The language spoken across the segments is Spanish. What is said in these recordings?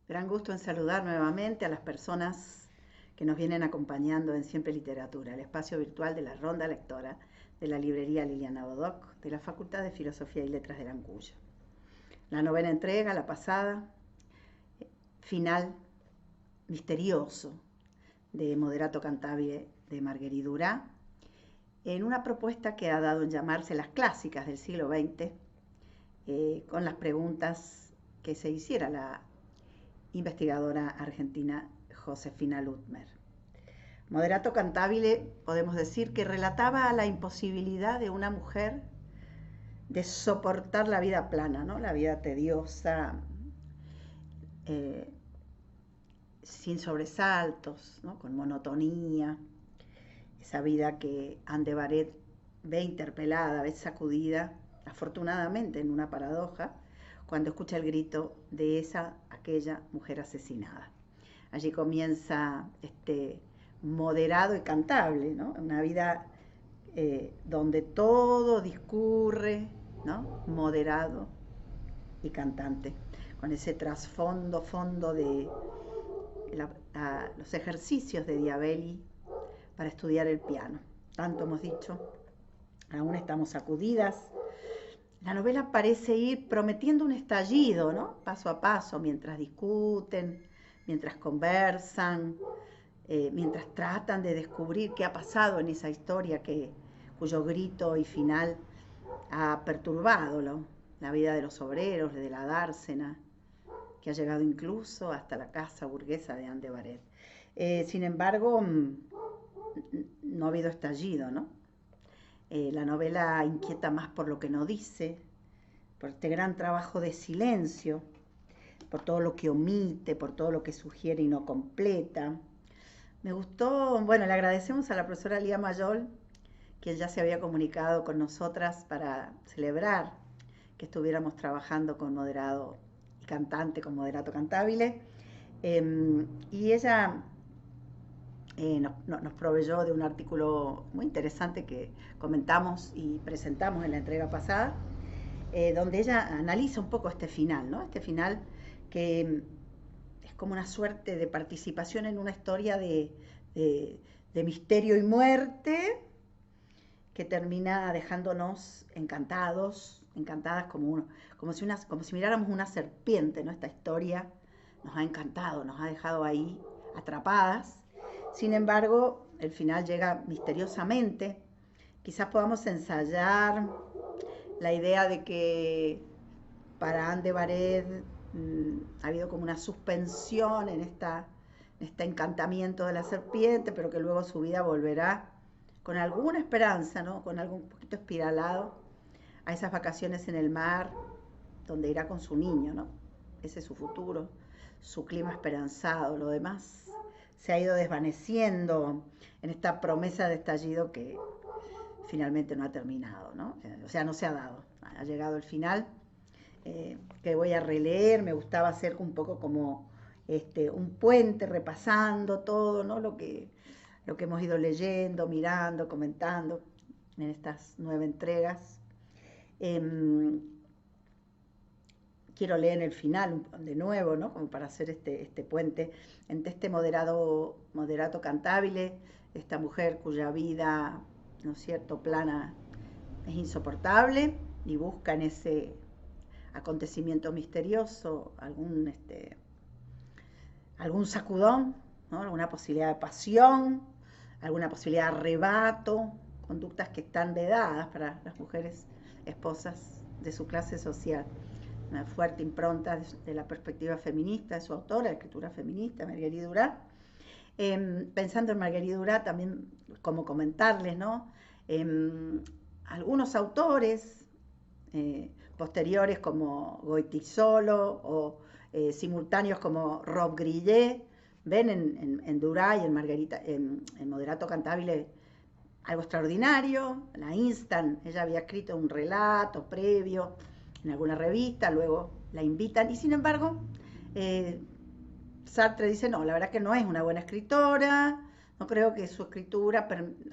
Gran gusto en saludar nuevamente a las personas que nos vienen acompañando en Siempre Literatura, el espacio virtual de la Ronda Lectora de la librería Liliana Bodoc de la Facultad de Filosofía y Letras de Lancuyo. La novena entrega, la pasada, final misterioso de Moderato Cantabile de Marguerite Duras, en una propuesta que ha dado en llamarse las clásicas del siglo XX, con las preguntas que se hiciera la investigadora argentina Josefina Ludmer. Moderato Cantabile, podemos decir que relataba la imposibilidad de una mujer de soportar la vida plana, ¿no? La vida tediosa, sin sobresaltos, ¿no? Con monotonía, esa vida que Anne de Baret ve interpelada, ve sacudida, afortunadamente en una paradoja, cuando escucha el grito de aquella mujer asesinada. Allí comienza este moderado y cantable, ¿no? Una vida donde todo discurre, ¿no? Moderado y cantante, con ese trasfondo, fondo de los ejercicios de Diabelli para estudiar el piano. Tanto hemos dicho, aún estamos sacudidas. La novela parece ir prometiendo un estallido, ¿no? Paso a paso, mientras discuten, mientras conversan, mientras tratan de descubrir qué ha pasado en esa historia cuyo grito y final ha perturbado la vida de los obreros, de la dársena, que ha llegado incluso hasta la casa burguesa de Anne de Baret. Sin embargo, no ha habido estallido, ¿no? La novela inquieta más por lo que no dice, por este gran trabajo de silencio, por todo lo que omite, por todo lo que sugiere y no completa. Me gustó, bueno, le agradecemos a la profesora Lía Mayol, quien ya se había comunicado con nosotras para celebrar que estuviéramos trabajando con moderado y cantante, con Moderato Cantabile. Y ella nos proveyó de un artículo muy interesante que comentamos y presentamos en la entrega pasada, donde ella analiza un poco este final, ¿no? Este final que es como una suerte de participación en una historia de misterio y muerte que termina dejándonos encantados, encantadas como si miráramos una serpiente, ¿no? Esta historia nos ha encantado, nos ha dejado ahí atrapadas. Sin embargo, el final llega misteriosamente. Quizás podamos ensayar la idea de que para Anne de Baret ha habido como una suspensión en este encantamiento de la serpiente, pero que luego su vida volverá con alguna esperanza, ¿no? Con algo un poquito espiralado a esas vacaciones en el mar, donde irá con su niño, ¿no? Ese es su futuro, su clima esperanzado. Lo demás se ha ido desvaneciendo en esta promesa de estallido que finalmente no ha terminado, ¿no? O sea, no se ha dado. Ha llegado el final, que voy a releer. Me gustaba hacer un poco como un puente repasando todo, ¿no? Lo que hemos ido leyendo, mirando, comentando en estas 9 entregas. Quiero leer el final de nuevo, ¿no? Como para hacer este puente entre este moderato Cantabile, esta mujer cuya vida, ¿no es cierto?, plana es insoportable y busca en ese acontecimiento misterioso algún sacudón, ¿no? Alguna posibilidad de pasión, alguna posibilidad de arrebato, conductas que están vedadas para las mujeres esposas de su clase social. Una fuerte impronta de la perspectiva feminista de su autora, la escritura feminista, Marguerite Duras. Pensando en Marguerite Duras, también como comentarles, ¿no? Algunos autores posteriores como Goytisolo o simultáneos como Rob Grillet, ven en Duras y en Moderato Cantabile algo extraordinario. La instan, ella había escrito un relato previo en alguna revista, luego la invitan y sin embargo Sartre dice, no, la verdad que no es una buena escritora, no creo que su escritura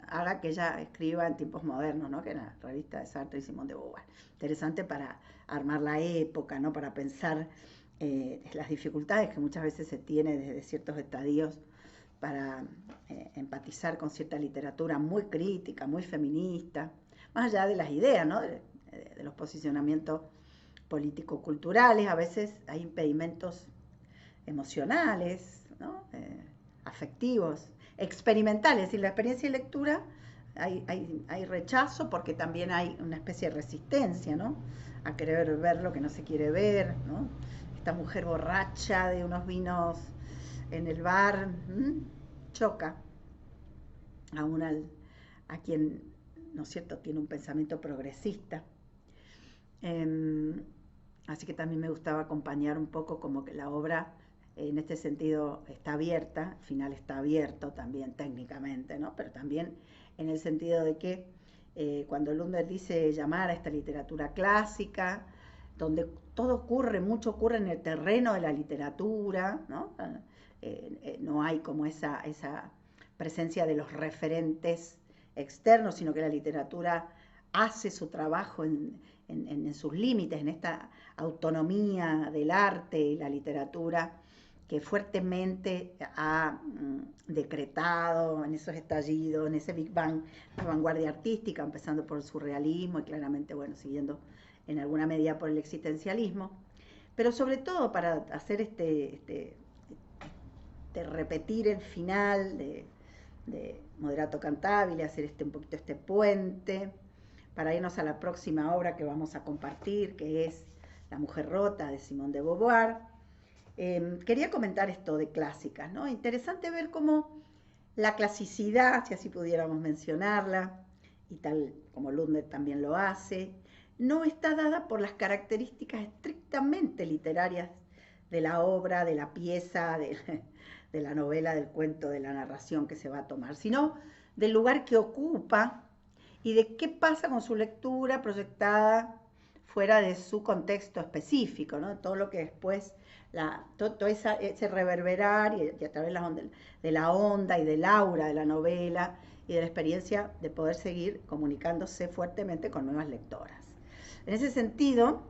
haga que ella escriba en tiempos modernos, ¿no? Que era la revista de Sartre y Simone de Beauvoir. Interesante para armar la época, ¿no? Para pensar las dificultades que muchas veces se tiene desde ciertos estadios para empatizar con cierta literatura muy crítica, muy feminista, más allá de las ideas, ¿no? De los posicionamientos político-culturales, a veces hay impedimentos emocionales, ¿no? Afectivos, experimentales. Y la experiencia de lectura hay rechazo porque también hay una especie de resistencia, ¿no? A querer ver lo que no se quiere ver, ¿no? Esta mujer borracha de unos vinos en el bar choca a, a quien, ¿no es cierto?, tiene un pensamiento progresista. Así que también me gustaba acompañar un poco como que la obra en este sentido está abierta, el final está abierto también técnicamente, ¿no? Pero también en el sentido de que cuando Lunder dice llamar a esta literatura clásica, donde todo ocurre, mucho ocurre en el terreno de la literatura, ¿no? No hay como esa presencia de los referentes externos, sino que la literatura hace su trabajo en sus límites, en esta autonomía del arte y la literatura que fuertemente ha decretado en esos estallidos, en ese Big Bang, la vanguardia artística, empezando por el surrealismo y claramente, bueno, siguiendo en alguna medida por el existencialismo, pero sobre todo para hacer repetir el final de Moderato Cantabile, hacer un poquito este puente, para irnos a la próxima obra que vamos a compartir, que es La mujer rota, de Simone de Beauvoir. Quería comentar esto de clásicas, ¿no? Interesante ver cómo la clasicidad, si así pudiéramos mencionarla, y tal como Lunder también lo hace, no está dada por las características estrictamente literarias de la obra, de la pieza, de la novela, del cuento, de la narración que se va a tomar, sino del lugar que ocupa y de qué pasa con su lectura proyectada fuera de su contexto específico, ¿no? Todo lo que después, todo ese reverberar y a través de la onda y del aura de la novela y de la experiencia de poder seguir comunicándose fuertemente con nuevas lectoras. En ese sentido,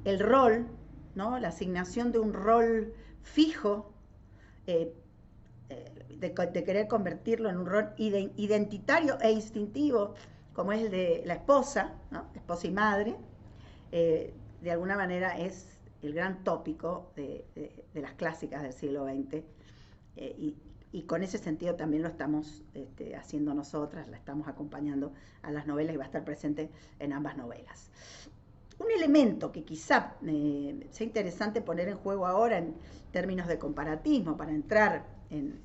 el rol, ¿no? La asignación de un rol fijo, de querer convertirlo en un rol identitario e instintivo, como es el de la esposa, ¿no? Esposa y madre, de alguna manera es el gran tópico de las clásicas del siglo XX, y con ese sentido también lo estamos haciendo nosotras, la estamos acompañando a las novelas y va a estar presente en ambas novelas. Un elemento que quizá sea interesante poner en juego ahora en términos de comparatismo, para entrar en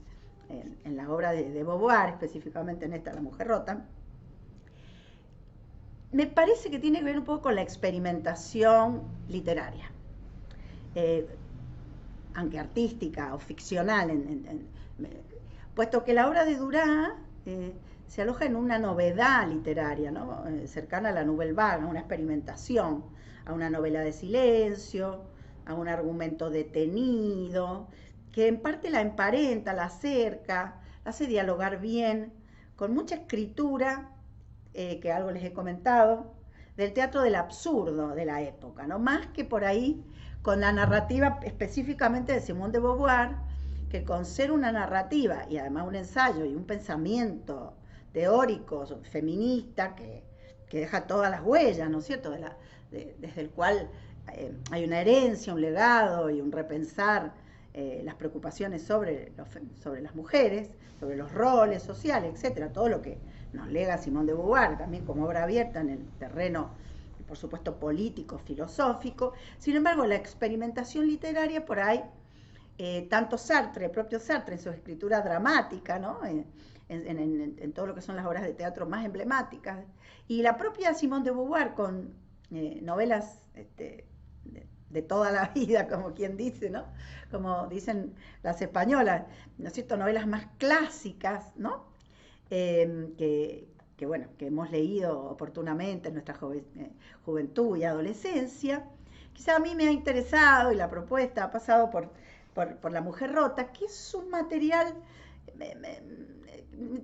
la obra de Beauvoir, específicamente en esta, La mujer rota, me parece que tiene que ver un poco con la experimentación literaria, aunque artística o ficcional, puesto que la obra de Duras se aloja en una novedad literaria, ¿no? Cercana a la Nouvelle Vague, a una experimentación, a una novela de silencio, a un argumento detenido, que en parte la emparenta, la acerca, la hace dialogar bien, con mucha escritura, que algo les he comentado, del teatro del absurdo de la época, ¿no? Más que por ahí con la narrativa específicamente de Simone de Beauvoir, que con ser una narrativa y además un ensayo y un pensamiento teórico feminista que deja todas las huellas, ¿no es cierto?, desde el cual hay una herencia, un legado y un repensar las preocupaciones sobre las mujeres, sobre los roles sociales, etcétera, todo lo que nos lega Simone de Beauvoir, también como obra abierta en el terreno, por supuesto, político, filosófico. Sin embargo, la experimentación literaria por ahí, tanto Sartre, el propio Sartre, en su escritura dramática, ¿no? En todo lo que son las obras de teatro más emblemáticas, y la propia Simone de Beauvoir con novelas de toda la vida, como quien dice, ¿no? Como dicen las españolas, ¿no es cierto?, novelas más clásicas, ¿no? Bueno, que hemos leído oportunamente en nuestra juventud y adolescencia. Quizá a mí me ha interesado, y la propuesta ha pasado por La mujer rota, que es un material,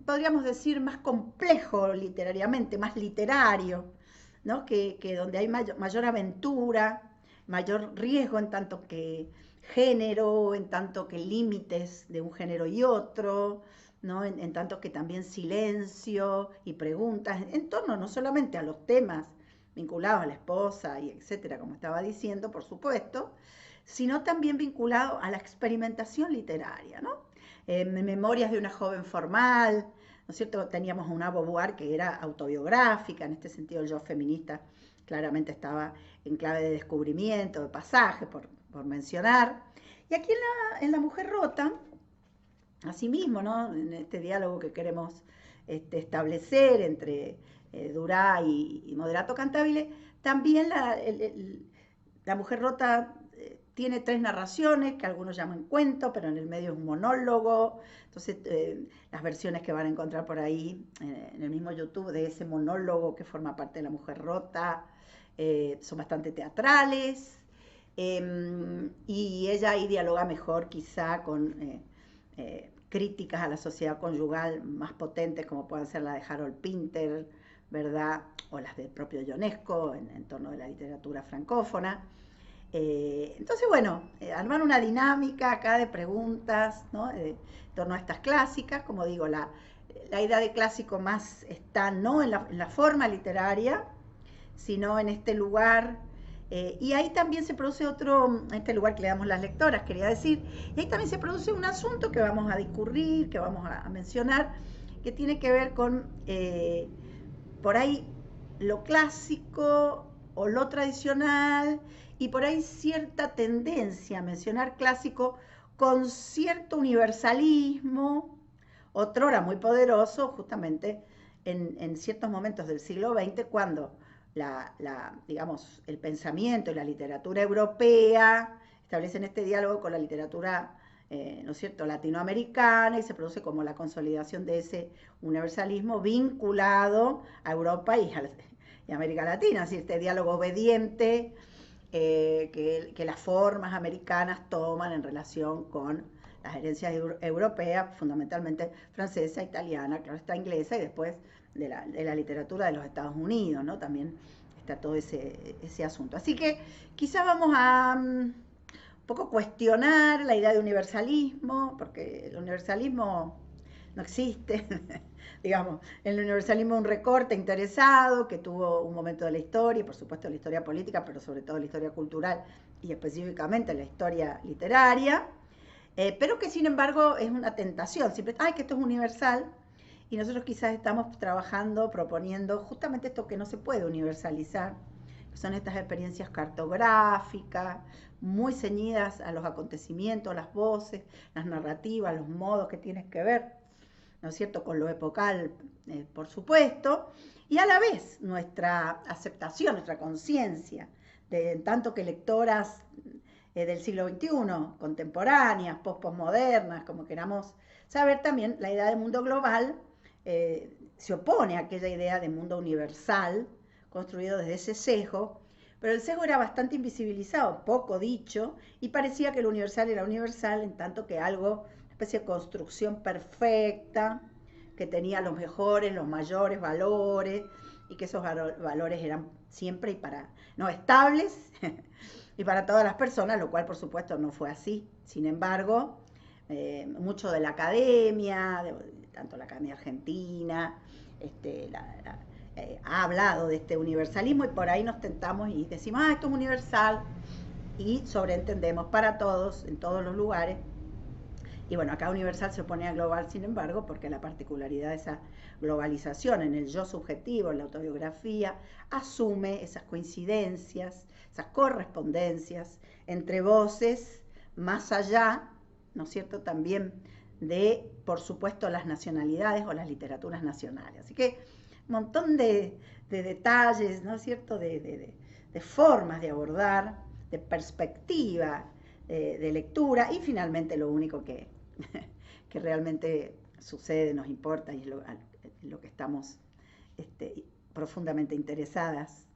podríamos decir, más complejo literariamente, más literario, ¿no? Que donde hay mayor aventura, mayor riesgo en tanto que género, en tanto que límites de un género y otro, ¿no? En tanto que también silencio y preguntas en torno no solamente a los temas vinculados a la esposa y etcétera, como estaba diciendo, por supuesto, sino también vinculado a la experimentación literaria, ¿no? Memorias de una joven formal, ¿no es cierto? Teníamos una Beauvoir que era autobiográfica, en este sentido el yo feminista claramente estaba en clave de descubrimiento, de pasaje, por mencionar. Y aquí en la Mujer Rota, asimismo, ¿no? En este diálogo que queremos establecer entre Durá y Moderato Cantabile, también la Mujer Rota tiene 3 narraciones, que algunos llaman cuento, pero en el medio es un monólogo. Entonces, las versiones que van a encontrar por ahí en el mismo YouTube de ese monólogo que forma parte de La Mujer Rota son bastante teatrales. Y ella ahí dialoga mejor quizá con críticas a la sociedad conyugal más potentes, como pueden ser la de Harold Pinter, ¿verdad? O las del propio Ionesco en torno de la literatura francófona. Entonces, bueno, armar una dinámica acá de preguntas, ¿no? En torno a estas clásicas. Como digo, la idea de clásico más está no en la forma literaria, sino en este lugar. Y ahí también se produce este lugar que le damos las lectoras, quería decir, y ahí también se produce un asunto que vamos a discurrir, que vamos a mencionar, que tiene que ver con, por ahí, lo clásico o lo tradicional, y por ahí cierta tendencia a mencionar clásico con cierto universalismo, otrora muy poderoso, justamente en ciertos momentos del siglo XX, cuando digamos, el pensamiento y la literatura europea establecen este diálogo con la literatura, ¿no es cierto?, latinoamericana, y se produce como la consolidación de ese universalismo vinculado a Europa y a América Latina, así este diálogo obediente que las formas americanas toman en relación con las herencias europeas, fundamentalmente francesa, italiana, claro está inglesa, y después de la literatura de los Estados Unidos, ¿no? También está todo ese asunto. Así que quizá vamos a un poco cuestionar la idea de universalismo, porque el universalismo no existe. Digamos, en el universalismo un recorte interesado que tuvo un momento de la historia, y por supuesto la historia política, pero sobre todo la historia cultural y específicamente la historia literaria, pero que sin embargo es una tentación, siempre, ay, que esto es universal, y nosotros quizás estamos trabajando, proponiendo justamente esto que no se puede universalizar, que son estas experiencias cartográficas, muy ceñidas a los acontecimientos, las voces, las narrativas, los modos que tienen que ver, ¿no es cierto?, con lo epocal, por supuesto, y a la vez nuestra aceptación, nuestra conciencia, de tanto que lectoras del siglo XXI, contemporáneas, postmodernas, como queramos saber, también la idea de mundo global se opone a aquella idea de mundo universal, construido desde ese sesgo, pero el sesgo era bastante invisibilizado, poco dicho, y parecía que lo universal era universal, en tanto que algo, una especie de construcción perfecta, que tenía los mejores, los mayores valores, y que esos valores eran siempre y para, no, estables, y para todas las personas, lo cual por supuesto no fue así. Sin embargo, mucho de la academia, tanto la academia argentina, ha hablado de este universalismo, y por ahí nos tentamos y decimos, esto es universal, y sobreentendemos para todos, en todos los lugares. Y bueno, acá universal se opone a global, sin embargo, porque la particularidad de esa globalización en el yo subjetivo, en la autobiografía, asume esas coincidencias, esas correspondencias entre voces más allá, ¿no es cierto?, también de, por supuesto, las nacionalidades o las literaturas nacionales. Así que un montón de detalles, ¿no es cierto?, de formas de abordar, de perspectiva, de lectura, y finalmente lo único que realmente sucede, nos importa, y es lo que estamos profundamente interesadas,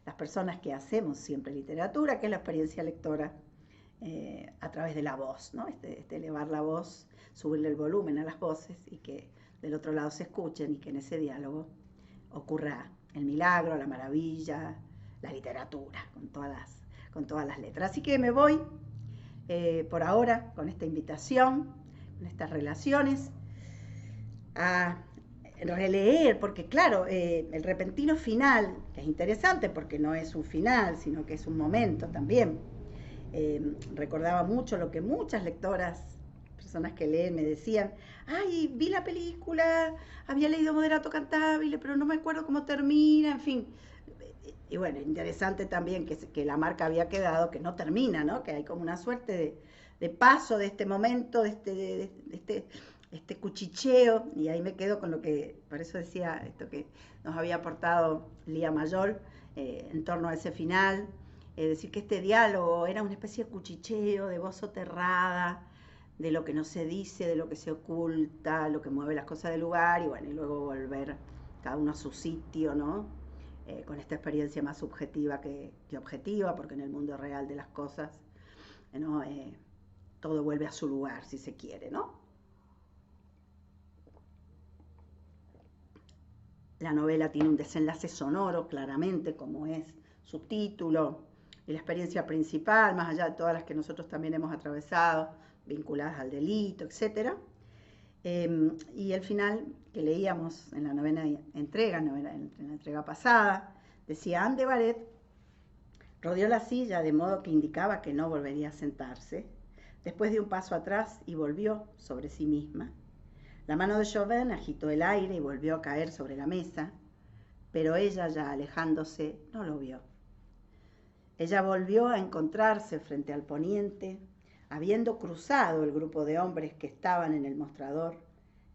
las personas que hacemos siempre literatura, que es la experiencia lectora a través de la voz, ¿no? Elevar la voz, subirle el volumen a las voces, y que del otro lado se escuchen, y que en ese diálogo ocurra el milagro, la maravilla, la literatura, con todas con todas las letras. Así que me voy por ahora con esta invitación, con estas relaciones, a releer, porque claro, el repentino final, que es interesante porque no es un final, sino que es un momento también, recordaba mucho lo que muchas lectoras, personas que leen, me decían: ay, vi la película, había leído Moderato Cantabile, pero no me acuerdo cómo termina, en fin. Y bueno, interesante también que la marca había quedado, que no termina, ¿no? Que hay como una suerte de paso de este momento, de este cuchicheo, y ahí me quedo con lo que, por eso decía esto que nos había aportado Lía Mayol en torno a ese final, decir que este diálogo era una especie de cuchicheo, de voz soterrada, de lo que no se dice, de lo que se oculta, lo que mueve las cosas del lugar, y bueno, y luego volver cada uno a su sitio, ¿no? Con esta experiencia más subjetiva que objetiva, porque en el mundo real de las cosas, ¿no? Todo vuelve a su lugar, si se quiere, ¿no? La novela tiene un desenlace sonoro, claramente, como es su título, y la experiencia principal, más allá de todas las que nosotros también hemos atravesado, vinculadas al delito, etc. Y el final que leíamos en la novena entrega, en la entrega pasada, decía: Anne de Baret rodeó la silla de modo que indicaba que no volvería a sentarse, después de un paso atrás y volvió sobre sí misma. La mano de Chauvin agitó el aire y volvió a caer sobre la mesa, pero ella, ya alejándose, no lo vio. Ella volvió a encontrarse frente al poniente, habiendo cruzado el grupo de hombres que estaban en el mostrador,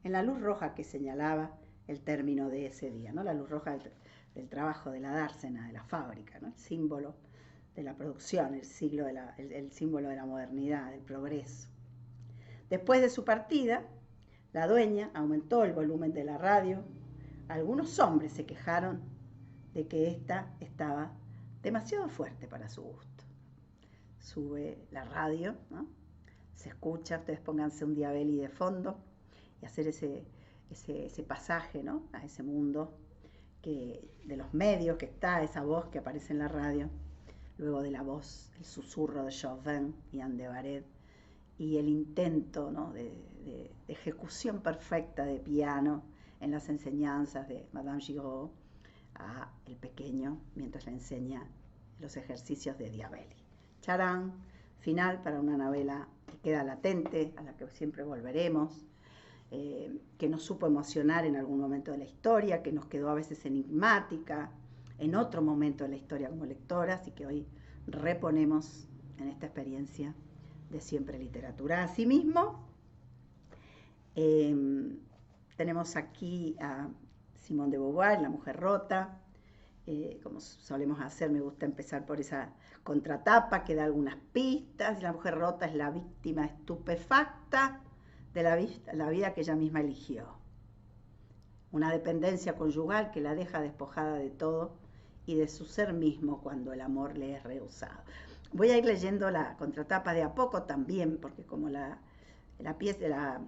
en la luz roja que señalaba el término de ese día, ¿no? La luz roja del trabajo de la dársena, de la fábrica, ¿no? El símbolo de la producción, el símbolo de la modernidad, del progreso. Después de su partida, la dueña aumentó el volumen de la radio. Algunos hombres se quejaron de que ésta estaba demasiado fuerte para su gusto. Sube la radio, ¿no? Se escucha, ustedes pónganse un Diabelli de fondo y hacer ese pasaje, ¿no? A ese mundo de los medios que está, esa voz que aparece en la radio, luego de la voz, el susurro de Chauvin y Anne de Baret, y el intento, ¿no? de ejecución perfecta de piano en las enseñanzas de Madame Giraud a el pequeño mientras le enseña los ejercicios de Diabelli. Charán, final para una novela que queda latente, a la que siempre volveremos, que nos supo emocionar en algún momento de la historia, que nos quedó a veces enigmática en otro momento de la historia como lectoras, y que hoy reponemos en esta experiencia de Siempre Literatura. Asimismo, tenemos aquí a Simone de Beauvoir, La mujer rota. Como solemos hacer, me gusta empezar por esa contratapa que da algunas pistas. La mujer rota es la víctima estupefacta de la vida que ella misma eligió. Una dependencia conyugal que la deja despojada de todo y de su ser mismo cuando el amor le es rehusado. Voy a ir leyendo la contratapa de a poco también, porque como la pieza,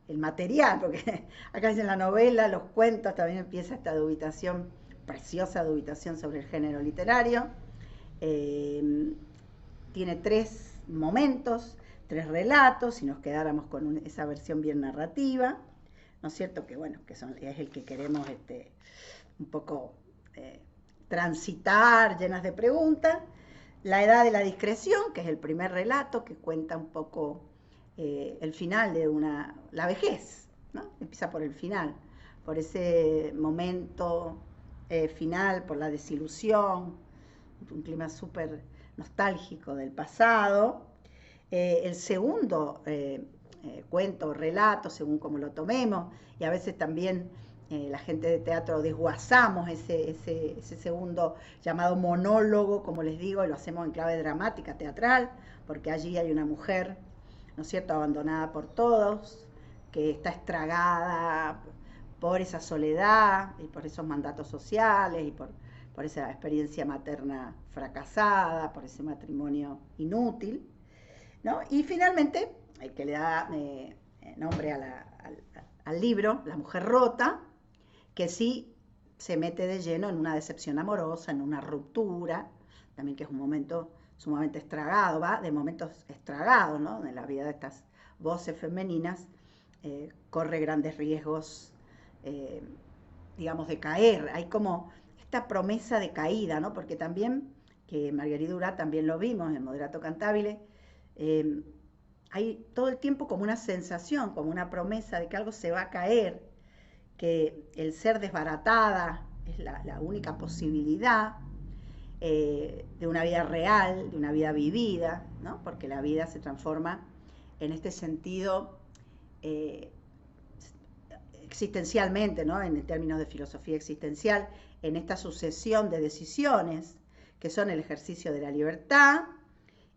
el material, porque acá dice la novela, los cuentos, también empieza esta dubitación, preciosa dubitación sobre el género literario. Tiene 3 momentos, 3 relatos, si nos quedáramos con esa versión bien narrativa, ¿no es cierto? Que bueno, es el que queremos un poco transitar, llenas de preguntas. La edad de la discreción, que es el primer relato, que cuenta un poco el final de la vejez, ¿no? Empieza por el final, por ese momento final, por la desilusión, un clima súper nostálgico del pasado. El segundo cuento o relato, según como lo tomemos, y a veces también la gente de teatro desguazamos ese segundo llamado monólogo, como les digo, y lo hacemos en clave dramática, teatral, porque allí hay una mujer, ¿no es cierto?, abandonada por todos, que está estragada por esa soledad y por esos mandatos sociales y por esa experiencia materna fracasada, por ese matrimonio inútil, ¿no? Y finalmente, el que le da nombre al libro, La mujer rota, que sí se mete de lleno en una decepción amorosa, en una ruptura, también que es un momento sumamente estragado, va de momentos estragados, ¿no? En la vida de estas voces femeninas, corre grandes riesgos, digamos, de caer. Hay como esta promesa de caída, ¿no? Porque también, que Marguerite Duras también lo vimos en Moderato Cantabile, hay todo el tiempo como una sensación, como una promesa de que algo se va a caer, que el ser desbaratada es la única posibilidad de una vida real, de una vida vivida, ¿no? Porque la vida se transforma en este sentido existencialmente, ¿no? En términos de filosofía existencial, en esta sucesión de decisiones que son el ejercicio de la libertad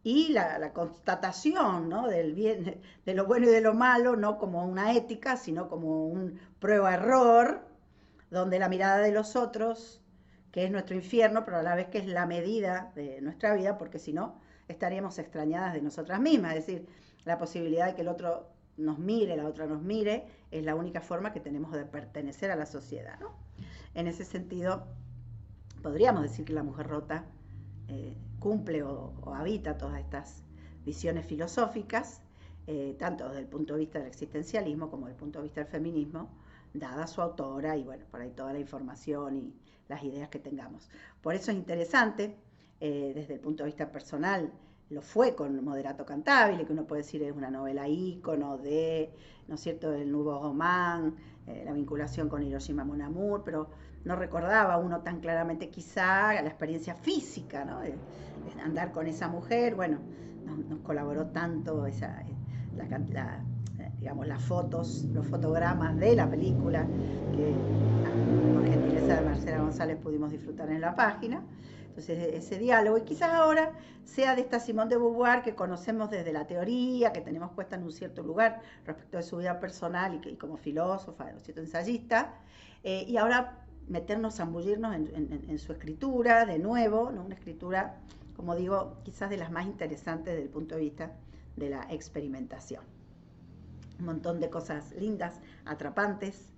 y la constatación, ¿no? Del bien, de lo bueno y de lo malo, no como una ética, sino como un prueba-error, donde la mirada de los otros, que es nuestro infierno, pero a la vez que es la medida de nuestra vida, porque si no, estaríamos extrañadas de nosotras mismas. Es decir, la posibilidad de que el otro nos mire, la otra nos mire, es la única forma que tenemos de pertenecer a la sociedad, ¿no? En ese sentido, podríamos decir que la mujer rota cumple o habita todas estas visiones filosóficas, tanto desde el punto de vista del existencialismo como desde el punto de vista del feminismo, dada su autora y bueno, por ahí toda la información y las ideas que tengamos. Por eso es interesante, desde el punto de vista personal, lo fue con Moderato Cantabile, que uno puede decir es una novela ícono de, ¿no es cierto?, del Nouveau Roman, la vinculación con Hiroshima Mon Amour, pero no recordaba uno tan claramente quizá la experiencia física, ¿no? De andar con esa mujer, bueno, nos colaboró tanto digamos, las fotos, los fotogramas de la película, que por gentileza de Marcela González pudimos disfrutar en la página. Entonces, ese diálogo, y quizás ahora sea de esta Simone de Beauvoir que conocemos desde la teoría, que tenemos puesta en un cierto lugar respecto de su vida personal y como filósofa, ¿no es cierto?, ensayista, y ahora meternos, zambullirnos en su escritura de nuevo, ¿no? Una escritura, como digo, quizás de las más interesantes desde el punto de vista de la experimentación. Un montón de cosas lindas, atrapantes,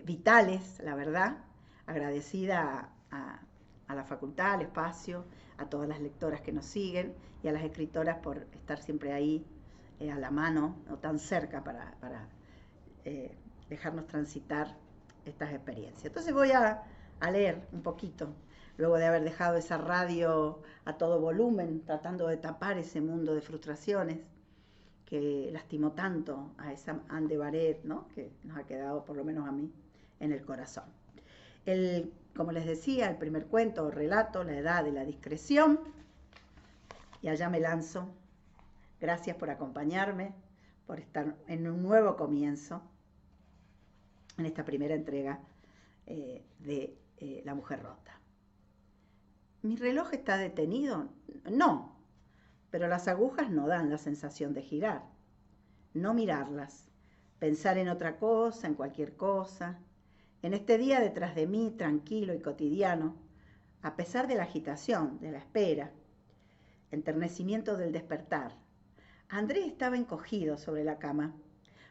vitales, la verdad. Agradecida a la facultad, al espacio, a todas las lectoras que nos siguen y a las escritoras por estar siempre ahí a la mano o tan cerca para dejarnos transitar estas experiencias. Entonces voy a leer un poquito, luego de haber dejado esa radio a todo volumen, tratando de tapar ese mundo de frustraciones que lastimó tanto a esa Anne de Baret, ¿no?, que nos ha quedado, por lo menos a mí, en el corazón. Como les decía, el primer cuento o relato, La edad de la discreción, y allá me lanzo. Gracias por acompañarme, por estar en un nuevo comienzo, en esta primera entrega de La mujer rota. ¿Mi reloj está detenido? No, pero las agujas no dan la sensación de girar. No mirarlas, pensar en otra cosa, en cualquier cosa. En este día detrás de mí, tranquilo y cotidiano, a pesar de la agitación, de la espera, enternecimiento del despertar, Andrés estaba encogido sobre la cama,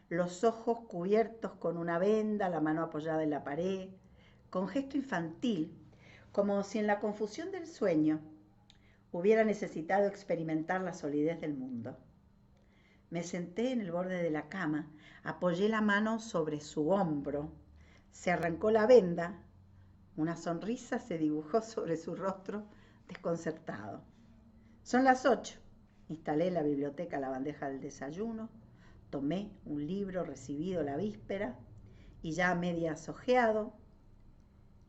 los ojos cubiertos con una venda, la mano apoyada en la pared, con gesto infantil, como si en la confusión del sueño hubiera necesitado experimentar la solidez del mundo. Me senté en el borde de la cama, apoyé la mano sobre su hombro, se arrancó la venda, una sonrisa se dibujó sobre su rostro desconcertado. Son las 8. Instalé en la biblioteca la bandeja del desayuno, tomé un libro recibido la víspera y ya a medias hojeado.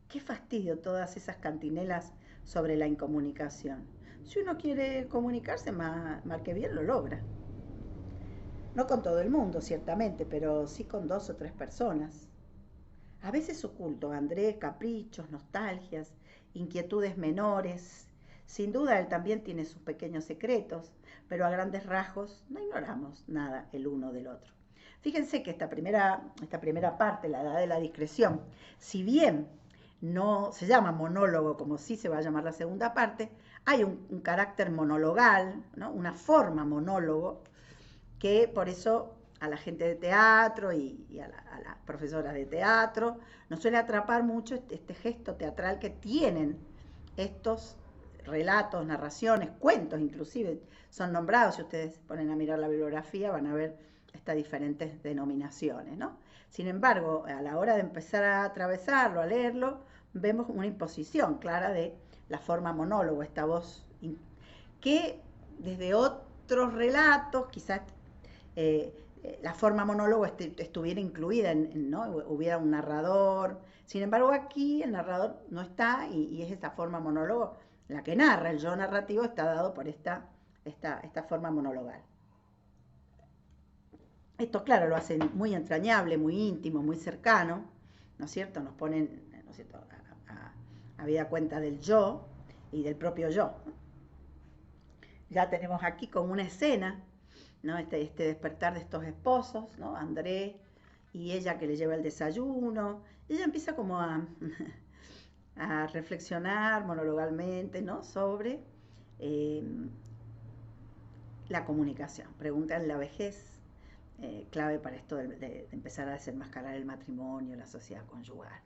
Qué fastidio todas esas cantinelas sobre la incomunicación. Si uno quiere comunicarse, mal que bien lo logra. No con todo el mundo, ciertamente, pero sí con 2 o 3 personas. A veces oculto a Andrés caprichos, nostalgias, inquietudes menores. Sin duda él también tiene sus pequeños secretos, pero a grandes rasgos no ignoramos nada el uno del otro. Fíjense que esta primera parte, La edad de la discreción, si bien no se llama monólogo como sí se va a llamar la segunda parte, hay un carácter monologal, ¿no?, una forma monólogo, que por eso a la gente de teatro y a las profesoras de teatro nos suele atrapar mucho este gesto teatral que tienen estos relatos, narraciones, cuentos inclusive, son nombrados. Si ustedes se ponen a mirar la bibliografía van a ver estas diferentes denominaciones, ¿no? Sin embargo, a la hora de empezar a atravesarlo, a leerlo, vemos una imposición clara de la forma monólogo, esta voz que desde otros relatos, quizás la forma monólogo estuviera incluida, ¿no? Hubiera un narrador. Sin embargo, aquí el narrador no está y es esta forma monólogo la que narra. El yo narrativo está dado por esta forma monologal. Esto, claro, lo hace muy entrañable, muy íntimo, muy cercano, ¿no es cierto? Nos ponen, ¿no es cierto?, a vida cuenta del yo y del propio yo. Ya tenemos aquí como una escena, ¿no? Este despertar de estos esposos, ¿no? André y ella que le lleva el desayuno. Ella empieza como a reflexionar monologalmente, ¿no? Sobre la comunicación. Pregunta en la vejez, clave para esto de empezar a desenmascarar el matrimonio, la sociedad conyugal.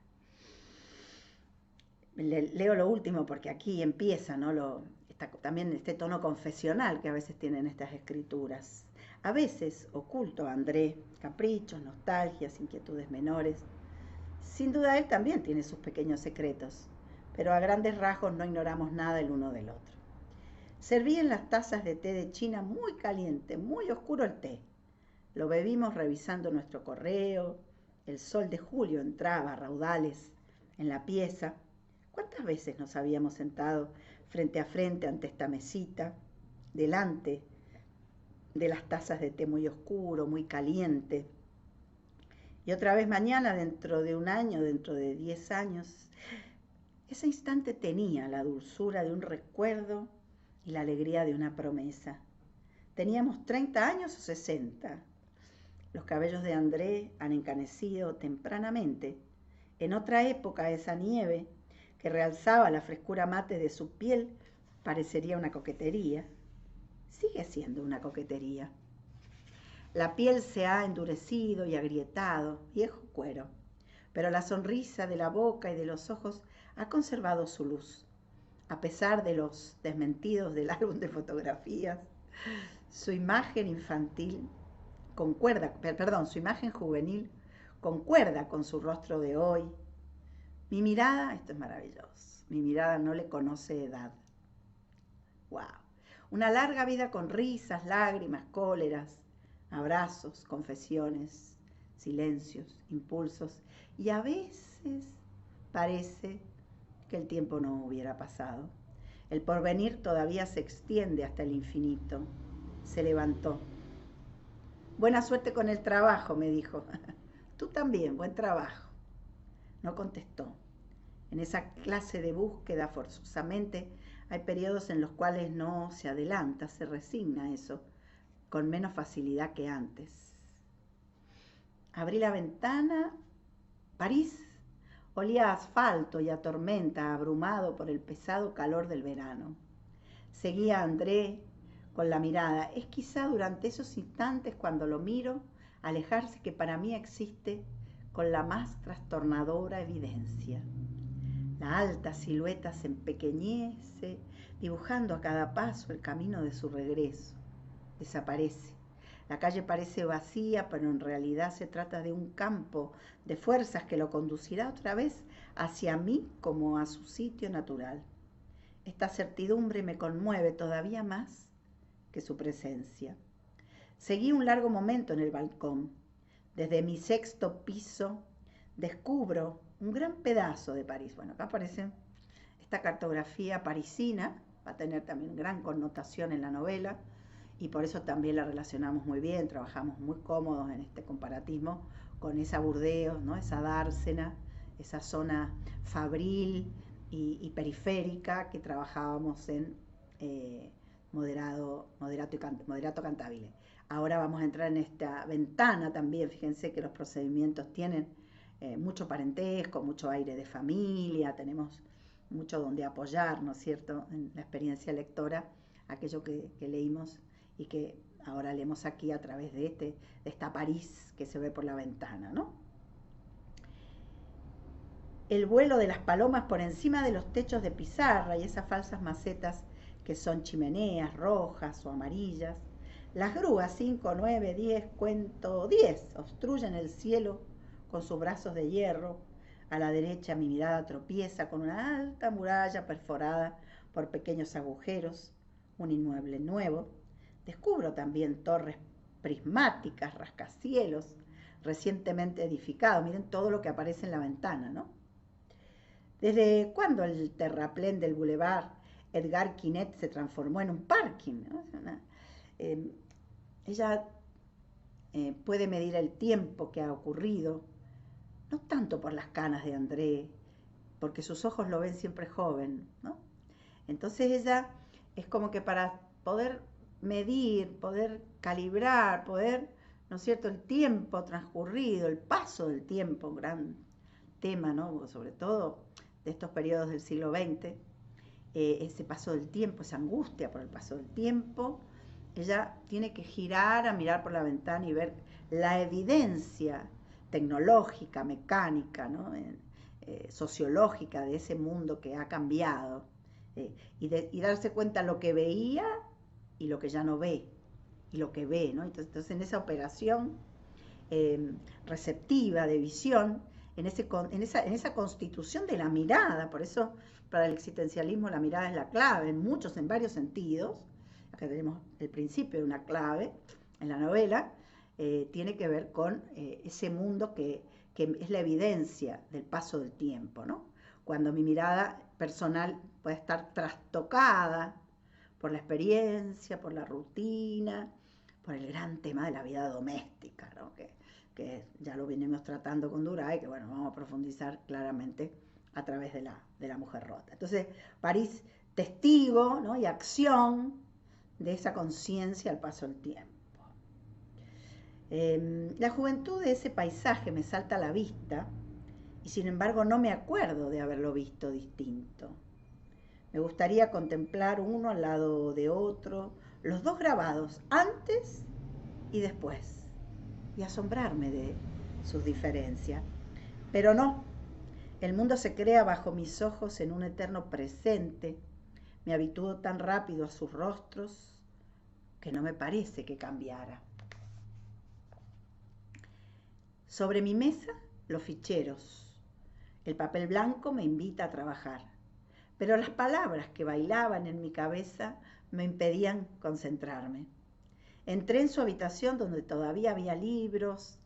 Leo lo último porque aquí empieza, ¿no? También este tono confesional que a veces tienen estas escrituras. A veces oculto a André caprichos, nostalgias, inquietudes menores. Sin duda él también tiene sus pequeños secretos, pero a grandes rasgos no ignoramos nada el uno del otro. Serví en las tazas de té de China muy caliente, muy oscuro el té. Lo bebimos revisando nuestro correo. El sol de julio entraba a raudales en la pieza. ¿Cuántas veces nos habíamos sentado frente a frente ante esta mesita, delante de las tazas de té muy oscuro, muy caliente? Y otra vez mañana, dentro de un año, dentro de 10 años, ese instante tenía la dulzura de un recuerdo y la alegría de una promesa. Teníamos 30 años o 60. Los cabellos de André han encanecido tempranamente. En otra época esa nieve que realzaba la frescura mate de su piel parecería una coquetería. Sigue siendo una coquetería. La piel se ha endurecido y agrietado, viejo cuero, pero la sonrisa de la boca y de los ojos ha conservado su luz. A pesar de los desmentidos del álbum de fotografías, su imagen infantil su imagen juvenil concuerda con su rostro de hoy. Mi mirada, esto es maravilloso, mi mirada no le conoce edad. ¡Wow! Una larga vida con risas, lágrimas, cóleras, abrazos, confesiones, silencios, impulsos, y a veces parece que el tiempo no hubiera pasado. El porvenir todavía se extiende hasta el infinito. Se levantó. Buena suerte con el trabajo, me dijo. Tú también, buen trabajo. No contestó. En esa clase de búsqueda, forzosamente, hay periodos en los cuales no se adelanta, se resigna a eso, con menos facilidad que antes. Abrí la ventana. París olía a asfalto y a tormenta, abrumado por el pesado calor del verano. Seguía a André con la mirada. Es quizá durante esos instantes cuando lo miro, alejarse que para mí existe con la más trastornadora evidencia. La alta silueta se empequeñece, dibujando a cada paso el camino de su regreso. Desaparece. La calle parece vacía, pero en realidad se trata de un campo de fuerzas que lo conducirá otra vez hacia mí como a su sitio natural. Esta certidumbre me conmueve todavía más que su presencia. Seguí un largo momento en el balcón. Desde mi 6º piso descubro un gran pedazo de París. Bueno, acá aparece esta cartografía parisina, va a tener también gran connotación en la novela y por eso también la relacionamos muy bien, trabajamos muy cómodos en este comparatismo con esa Burdeos, ¿no? Esa dársena, esa zona fabril y periférica que trabajábamos en Moderato Cantabile. Ahora vamos a entrar en esta ventana también. Fíjense que los procedimientos tienen mucho parentesco, mucho aire de familia, tenemos mucho donde apoyar, ¿no es cierto?, en la experiencia lectora, aquello que leímos y que ahora leemos aquí a través de esta París que se ve por la ventana, ¿no? el vuelo de las palomas por encima de los techos de pizarra y esas falsas macetas que son chimeneas rojas o amarillas. Las grúas 5, 9, 10, cuento 10, obstruyen el cielo con sus brazos de hierro. A la derecha mi mirada tropieza con una alta muralla perforada por pequeños agujeros, un inmueble nuevo. Descubro también torres prismáticas, rascacielos, recientemente edificados. Miren todo lo que aparece en la ventana, ¿no? ¿Desde cuándo el terraplén del Boulevard Edgar Quinet se transformó en un parking? ¿No? Ella puede medir el tiempo que ha ocurrido, no tanto por las canas de André, porque sus ojos lo ven siempre joven, ¿no? Entonces ella es como que para poder medir, poder calibrar, poder, ¿no es cierto?, el tiempo transcurrido, el paso del tiempo, un gran tema, ¿no?, sobre todo de estos periodos del siglo XX, ese paso del tiempo, esa angustia por el paso del tiempo. Ella tiene que girar a mirar por la ventana y ver la evidencia tecnológica, mecánica, ¿no?, sociológica de ese mundo que ha cambiado, y darse cuenta lo que veía y lo que ya no ve, y lo que ve, ¿no? Entonces en esa operación receptiva de visión, en esa constitución de la mirada, por eso para el existencialismo la mirada es la clave, en varios sentidos. Acá tenemos el principio de una clave en la novela, tiene que ver con ese mundo que es la evidencia del paso del tiempo, ¿no? Cuando mi mirada personal puede estar trastocada por la experiencia, por la rutina, por el gran tema de la vida doméstica, ¿no?, que ya lo venimos tratando con Duray, que bueno, vamos a profundizar claramente a través de la mujer rota. Entonces, París, testigo, ¿no?, y acción de esa conciencia al paso del tiempo. La juventud de ese paisaje me salta a la vista y sin embargo no me acuerdo de haberlo visto distinto. Me gustaría contemplar uno al lado de otro, los dos grabados, antes y después, y asombrarme de sus diferencias. Pero no, el mundo se crea bajo mis ojos en un eterno presente. Me habitúo tan rápido a sus rostros que no me parece que cambiara. Sobre mi mesa, los ficheros. El papel blanco me invita a trabajar, pero las palabras que bailaban en mi cabeza me impedían concentrarme. Entré en su habitación donde todavía había libros,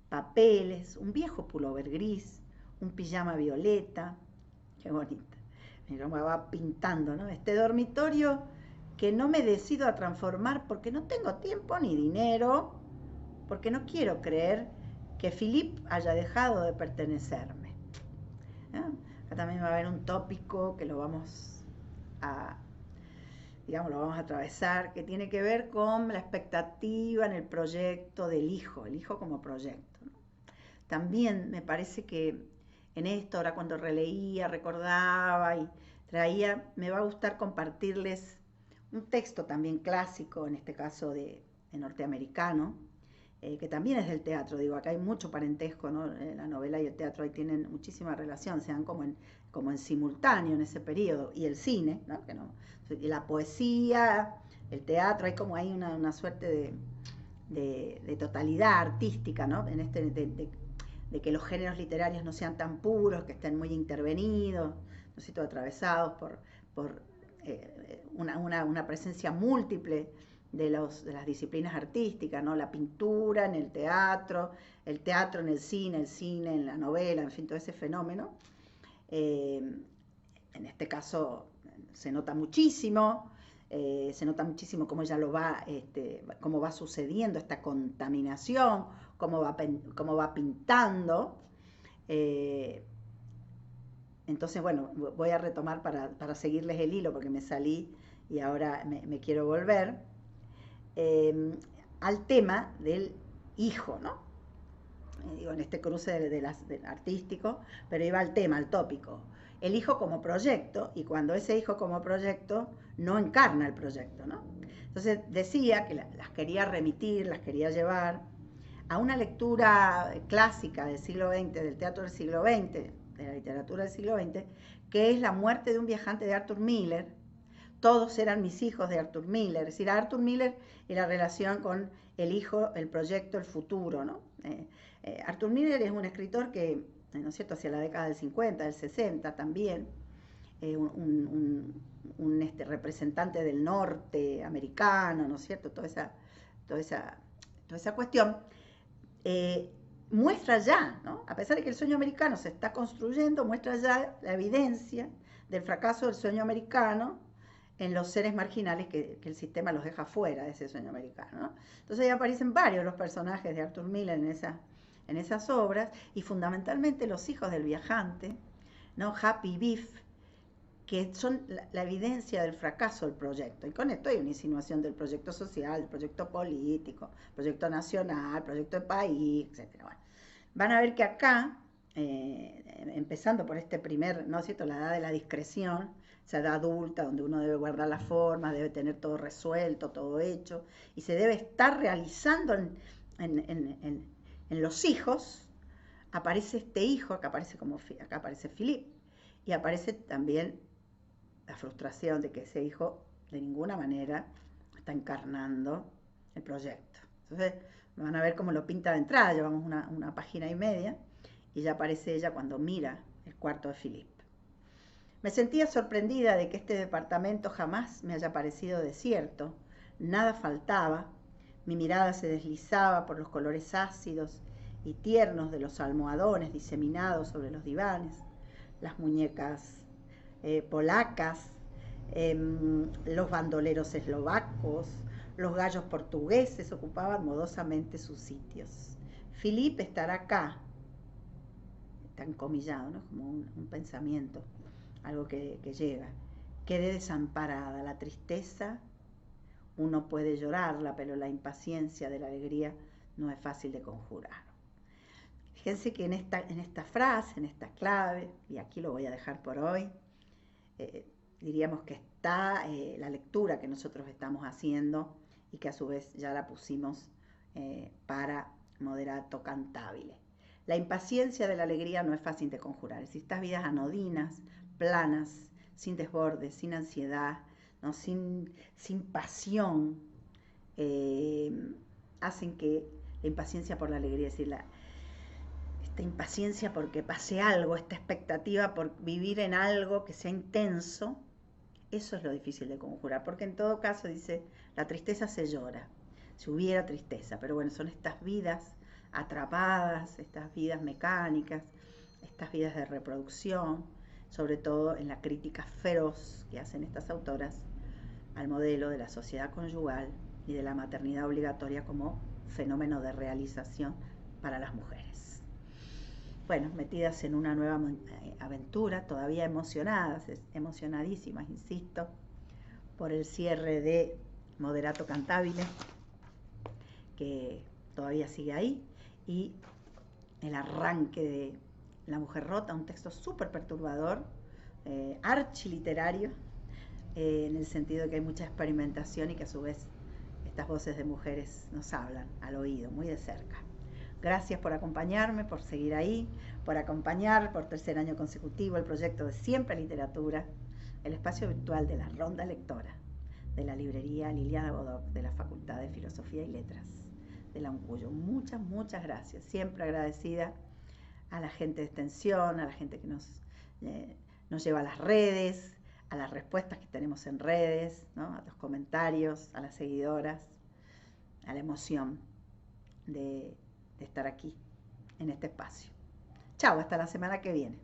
papeles, un viejo pullover gris, un pijama violeta. Qué bonita. Me va pintando, ¿no? Este dormitorio que no me decido a transformar porque no tengo tiempo ni dinero, porque no quiero creer que Philippe haya dejado de pertenecerme. ¿No? Acá también va a haber un tópico que lo vamos a atravesar, que tiene que ver con la expectativa en el proyecto del hijo, el hijo como proyecto, ¿no? También me parece que en esto, ahora cuando releía, recordaba y traía, me va a gustar compartirles un texto también clásico, en este caso de norteamericano, que también es del teatro. Digo, acá hay mucho parentesco, ¿no? La novela y el teatro ahí tienen muchísima relación, se dan como en simultáneo en ese periodo, y el cine, ¿no? Y la poesía, el teatro, hay una suerte de totalidad artística, ¿no?, en de que los géneros literarios no sean tan puros, que estén muy intervenidos, no sé, atravesados por una presencia múltiple de las disciplinas artísticas, ¿no? La pintura en el teatro en el cine en la novela, en fin, todo ese fenómeno. En este caso se nota muchísimo cómo ella cómo va sucediendo esta contaminación, cómo va pintando. Entonces, bueno, voy a retomar para seguirles el hilo, porque me salí y ahora me quiero volver al tema del hijo, ¿no? Digo, en este cruce del artístico, pero iba al tema, al tópico. El hijo como proyecto, y cuando ese hijo como proyecto no encarna el proyecto, ¿no? Entonces decía que las quería remitir, las quería llevar a una lectura clásica del siglo XX, del teatro del siglo XX, de la literatura del siglo XX, que es La muerte de un viajante de Arthur Miller. Todos eran mis hijos de Arthur Miller, es decir, Arthur Miller y la relación con el hijo, el proyecto, el futuro, ¿no? Arthur Miller es un escritor que, ¿no es cierto?, hacia la década del 50, del 60 también, un representante del norte americano, ¿no es cierto?, toda esa cuestión, muestra ya, ¿no?, a pesar de que el sueño americano se está construyendo, muestra ya la evidencia del fracaso del sueño americano en los seres marginales que el sistema los deja fuera de ese sueño americano, ¿no? Entonces ahí aparecen varios los personajes de Arthur Miller en esas obras, y fundamentalmente los hijos del viajante, ¿no?, Happy y Biff, que son la evidencia del fracaso del proyecto. Y con esto hay una insinuación del proyecto social, del proyecto político, proyecto nacional, proyecto de país, etc. Bueno, van a ver que acá, empezando por este primer, ¿no es cierto?, la edad de la discreción, esa edad adulta donde uno debe guardar las formas, debe tener todo resuelto, todo hecho, y se debe estar realizando en los hijos. Aparece este hijo, acá aparece Philip, y aparece también la frustración de que ese hijo de ninguna manera está encarnando el proyecto. Entonces van a ver cómo lo pinta de entrada, llevamos una página y media, y ya aparece ella cuando mira el cuarto de Philip. Me sentía sorprendida de que este departamento jamás me haya parecido desierto, nada faltaba, mi mirada se deslizaba por los colores ácidos y tiernos de los almohadones diseminados sobre los divanes, las muñecas polacas, los bandoleros eslovacos, los gallos portugueses ocupaban modosamente sus sitios. Philip estará acá, está encomillado, ¿no?, como un pensamiento, algo que llega. Quedé desamparada, la tristeza uno puede llorarla, pero la impaciencia de la alegría no es fácil de conjurar. Fíjense que en esta frase, en esta clave, y aquí lo voy a dejar por hoy, diríamos que está la lectura que nosotros estamos haciendo y que a su vez ya la pusimos para Moderato Cantabile. La impaciencia de la alegría no es fácil de conjurar. Si estas vidas anodinas, planas, sin desbordes, sin ansiedad, ¿no?, sin pasión, hacen que la impaciencia por la alegría, es decir, esta impaciencia porque pase algo, esta expectativa por vivir en algo que sea intenso, eso es lo difícil de conjurar, porque en todo caso, dice, la tristeza se llora, si hubiera tristeza, pero bueno, son estas vidas atrapadas, estas vidas mecánicas, estas vidas de reproducción, sobre todo en la crítica feroz que hacen estas autoras al modelo de la sociedad conyugal y de la maternidad obligatoria como fenómeno de realización para las mujeres. Bueno, metidas en una nueva aventura, todavía emocionadas, emocionadísimas, insisto, por el cierre de Moderato Cantabile, que todavía sigue ahí, y el arranque de La mujer rota, un texto súper perturbador, archiliterario, en el sentido de que hay mucha experimentación y que a su vez estas voces de mujeres nos hablan al oído, muy de cerca. Gracias por acompañarme, por seguir ahí, por acompañar por tercer año consecutivo el proyecto de Siempre Literatura, el espacio virtual de la Ronda Lectora, de la librería Liliana Bodoc, de la Facultad de Filosofía y Letras de la UNCUYO. Muchas, muchas gracias. Siempre agradecida a la gente de extensión, a la gente que nos lleva a las redes, a las respuestas que tenemos en redes, ¿no?, a los comentarios, a las seguidoras, a la emoción de estar aquí, en este espacio. Chao, hasta la semana que viene.